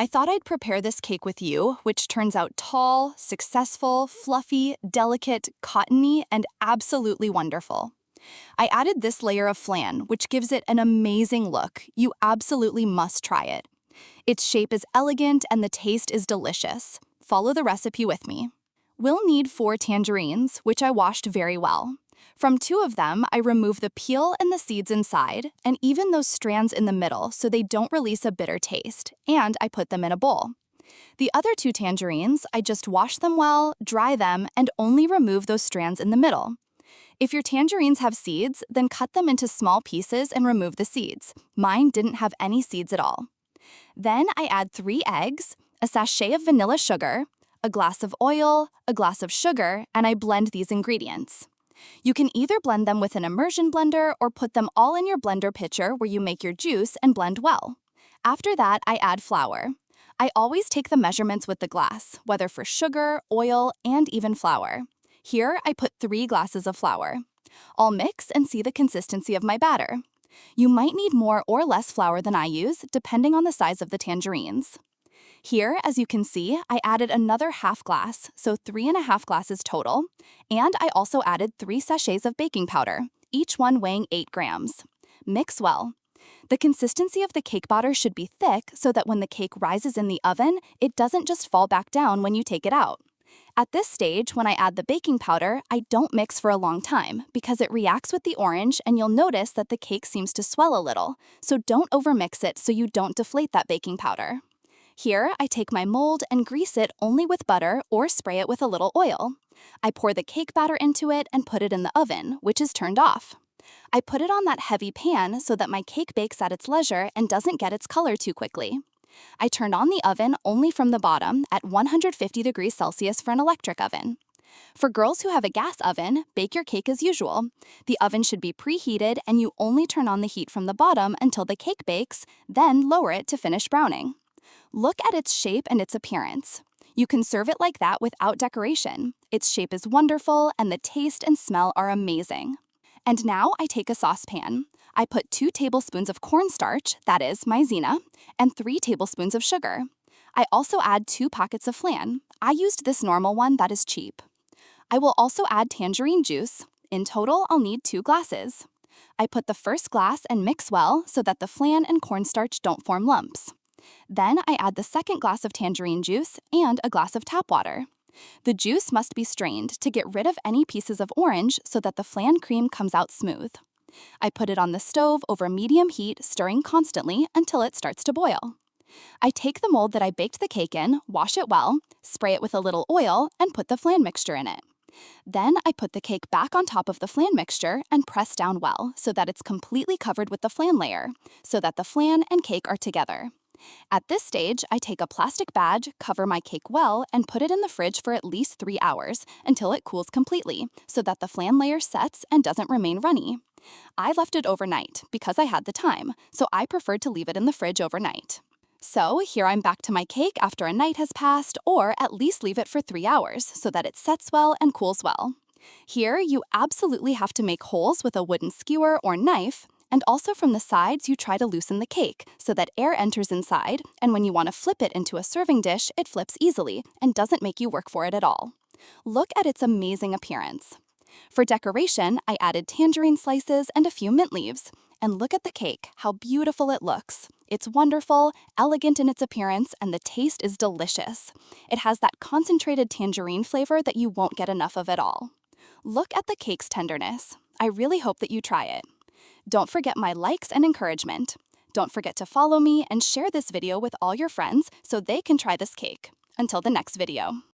I thought I'd prepare this cake with you, which turns out tall, successful, fluffy, delicate, cottony, and absolutely wonderful. I added this layer of flan, which gives it an amazing look. You absolutely must try it. Its shape is elegant and the taste is delicious. Follow the recipe with me. We'll need 4 tangerines, which I washed very well. From 2 of them, I remove the peel and the seeds inside, and even those strands in the middle so they don't release a bitter taste, and I put them in a bowl. The other 2 tangerines, I just wash them well, dry them, and only remove those strands in the middle. If your tangerines have seeds, then cut them into small pieces and remove the seeds. Mine didn't have any seeds at all. Then I add 3 eggs, a sachet of vanilla sugar, a glass of oil, a glass of sugar, and I blend these ingredients. You can either blend them with an immersion blender or put them all in your blender pitcher where you make your juice and blend well. After that, I add flour. I always take the measurements with the glass, whether for sugar, oil, and even flour. Here, I put 3 glasses of flour. I'll mix and see the consistency of my batter. You might need more or less flour than I use, depending on the size of the tangerines. Here, as you can see, I added another half glass, so 3½ glasses total, and I also added 3 sachets of baking powder, each one weighing 8 grams. Mix well. The consistency of the cake batter should be thick so that when the cake rises in the oven, it doesn't just fall back down when you take it out. At this stage, when I add the baking powder, I don't mix for a long time because it reacts with the orange and you'll notice that the cake seems to swell a little, so don't overmix it so you don't deflate that baking powder. Here, I take my mold and grease it only with butter or spray it with a little oil. I pour the cake batter into it and put it in the oven, which is turned off. I put it on that heavy pan so that my cake bakes at its leisure and doesn't get its color too quickly. I turned on the oven only from the bottom at 150 degrees Celsius for an electric oven. For girls who have a gas oven, bake your cake as usual. The oven should be preheated and you only turn on the heat from the bottom until the cake bakes, then lower it to finish browning. Look at its shape and its appearance. You can serve it like that without decoration. Its shape is wonderful and the taste and smell are amazing. And now I take a saucepan. I put 2 tablespoons of cornstarch, that is, Maizena, and 3 tablespoons of sugar. I also add 2 pockets of flan. I used this normal one that is cheap. I will also add tangerine juice. In total, I'll need 2 glasses. I put the first glass and mix well so that the flan and cornstarch don't form lumps. Then I add the second glass of tangerine juice and a glass of tap water. The juice must be strained to get rid of any pieces of orange so that the flan cream comes out smooth. I put it on the stove over medium heat, stirring constantly until it starts to boil. I take the mold that I baked the cake in, wash it well, spray it with a little oil, and put the flan mixture in it. Then I put the cake back on top of the flan mixture and press down well so that it's completely covered with the flan layer, so that the flan and cake are together. At this stage, I take a plastic badge, cover my cake well, and put it in the fridge for at least 3 hours until it cools completely, so that the flan layer sets and doesn't remain runny. I left it overnight because I had the time, so I preferred to leave it in the fridge overnight. So here I'm back to my cake after a night has passed, or at least leave it for 3 hours so that it sets well and cools well. Here, you absolutely have to make holes with a wooden skewer or knife, and also from the sides you try to loosen the cake so that air enters inside, and when you want to flip it into a serving dish, it flips easily and doesn't make you work for it at all. Look at its amazing appearance. For decoration, I added tangerine slices and a few mint leaves. And look at the cake, how beautiful it looks. It's wonderful, elegant in its appearance, and the taste is delicious. It has that concentrated tangerine flavor that you won't get enough of at all. Look at the cake's tenderness. I really hope that you try it. Don't forget my likes and encouragement. Don't forget to follow me and share this video with all your friends so they can try this cake. Until the next video.